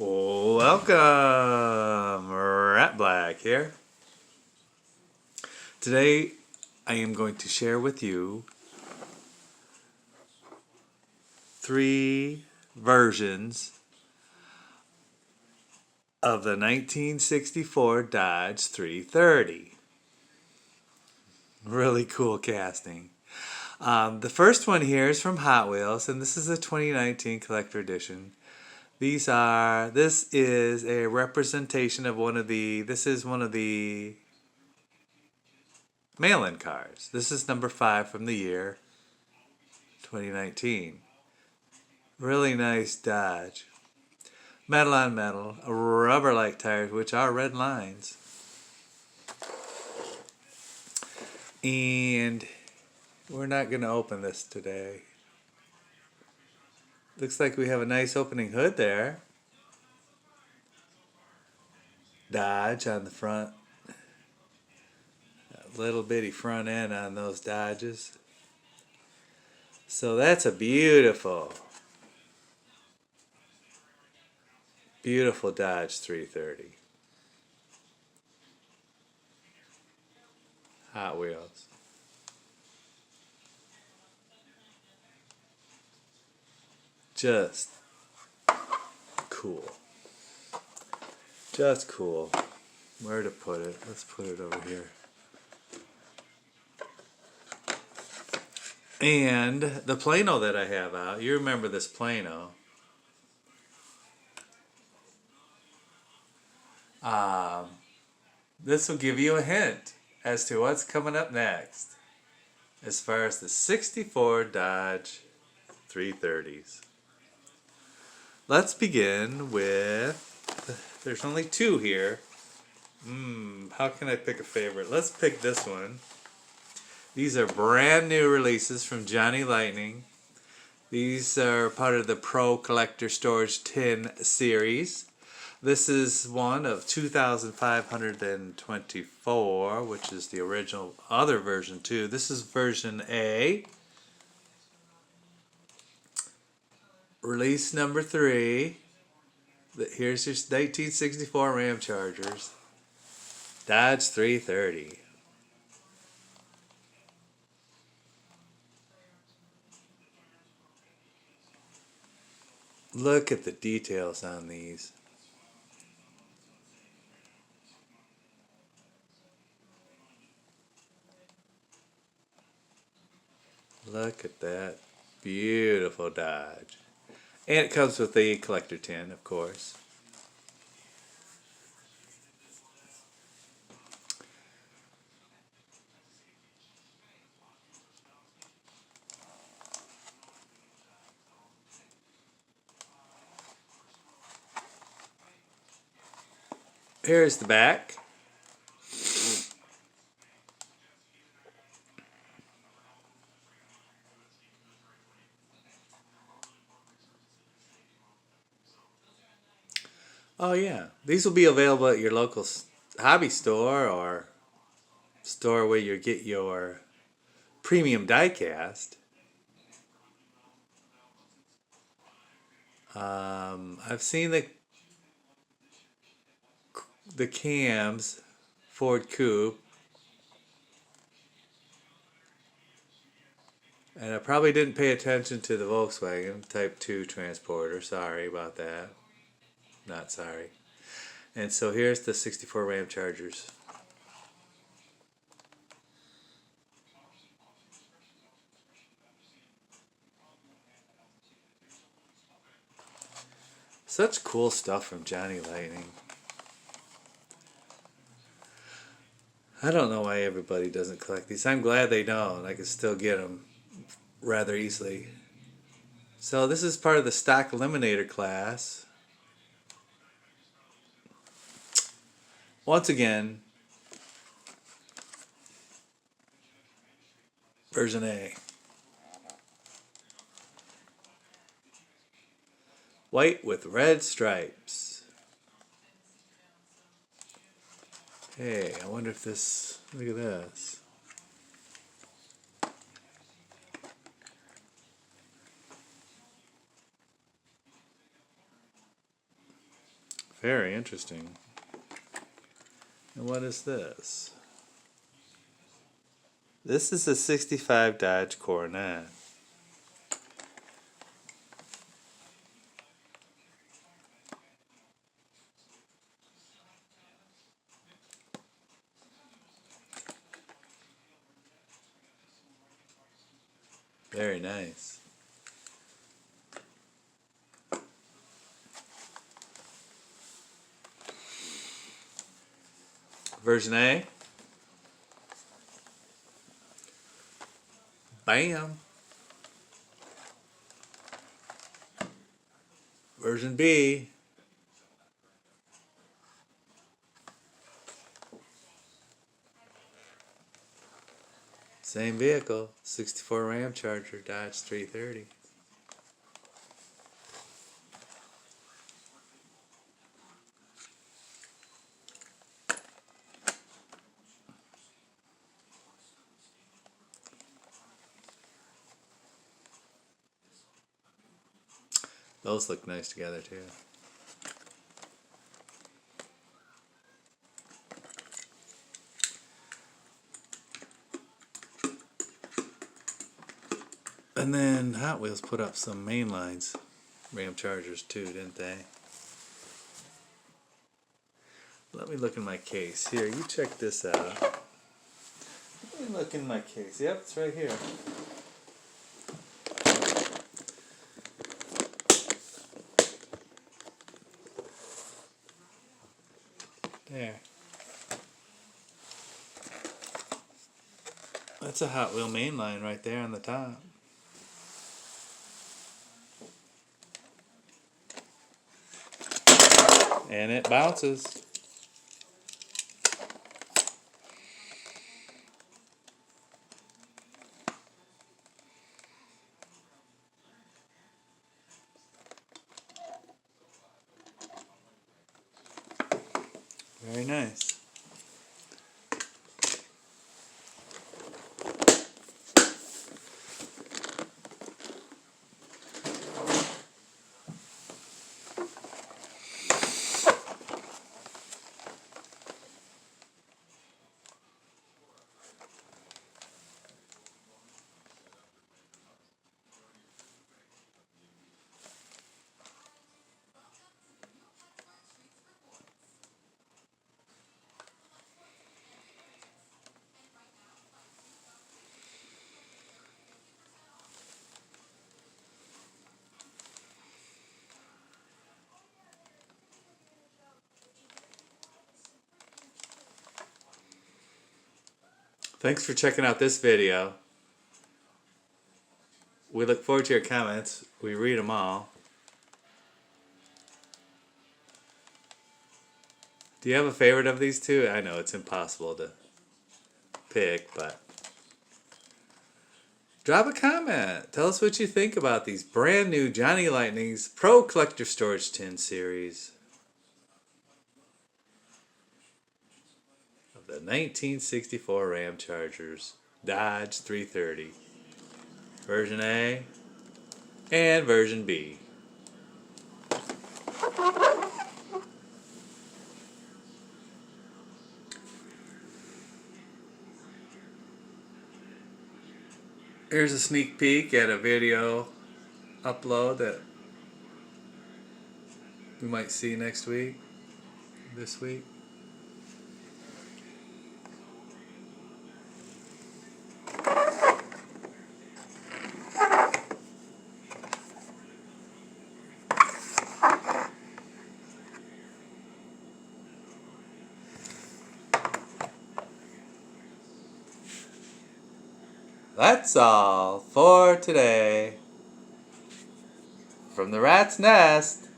Welcome, Rat Black here. Today I am going to share with you 3 versions of the 1964 Dodge 330. Really cool casting. The first one here is from Hot Wheels, and this is a 2019 collector edition. This is a representation of one of the mail-in cars. This is number 5 from the year 2019. Really nice Dodge. Metal on metal, rubber-like tires, which are red lines. And we're not going to open this today. Looks like we have a nice opening hood there. Dodge on the front. A little bitty front end on those Dodges. So that's a beautiful Dodge 330. Hot Wheels. Just cool. Just cool. Where to put it? Let's put it over here. And the Plano that I have out, you remember this Plano. This will give you a hint as to what's coming up next as far as the 64 Dodge 330s. Let's begin with, there's only 2 here. How can I pick a favorite? Let's pick this one. These are brand new releases from Johnny Lightning. These are part of the Pro Collector Storage Tin series. This is one of 2,524, which is the original other version too. This is version A. Release number 3. Here's your 1964 RAMCHARGERS. Dodge 330. Look at the details on these. Look at that beautiful Dodge. And it comes with the collector tin, of course. Here's the back. Oh yeah, these will be available at your local hobby store or store where you get your premium die-cast. I've seen the cams, Ford Coupe, and I probably didn't pay attention to the Volkswagen Type 2 transporter. Sorry about that. Not sorry. And so here's the 64 RAMCHARGERS. Such cool stuff from Johnny Lightning. I don't know why everybody doesn't collect these. I'm glad they don't. I can still get them rather easily. So this is part of the stock eliminator class. Once again, version A. White with red stripes. Hey, I wonder if this, look at this. Very interesting. And what is this? This is a 65 Dodge Coronet. Very nice. Version A. Bam. Version B. Same vehicle, 64 Ramcharger Dodge 330. Those look nice together too. And then Hot Wheels put up some mainlines, Ramchargers too, didn't they? Let me look in my case. Here, you check this out. Let me look in my case. Yep, it's right here. There. That's a Hot Wheel mainline right there on the top. And it bounces. Very nice. Thanks for checking out this video. We look forward to your comments. We read them all. Do you have a favorite of these two? I know it's impossible to pick, but drop a comment. Tell us what you think about these brand new Johnny Lightning's Pro Collector Storage Tin series of the 1964 Ramchargers Dodge 330. Version A and version B. Here's a sneak peek at a video upload that we might see next week, this week. That's all for today. From the rat's nest.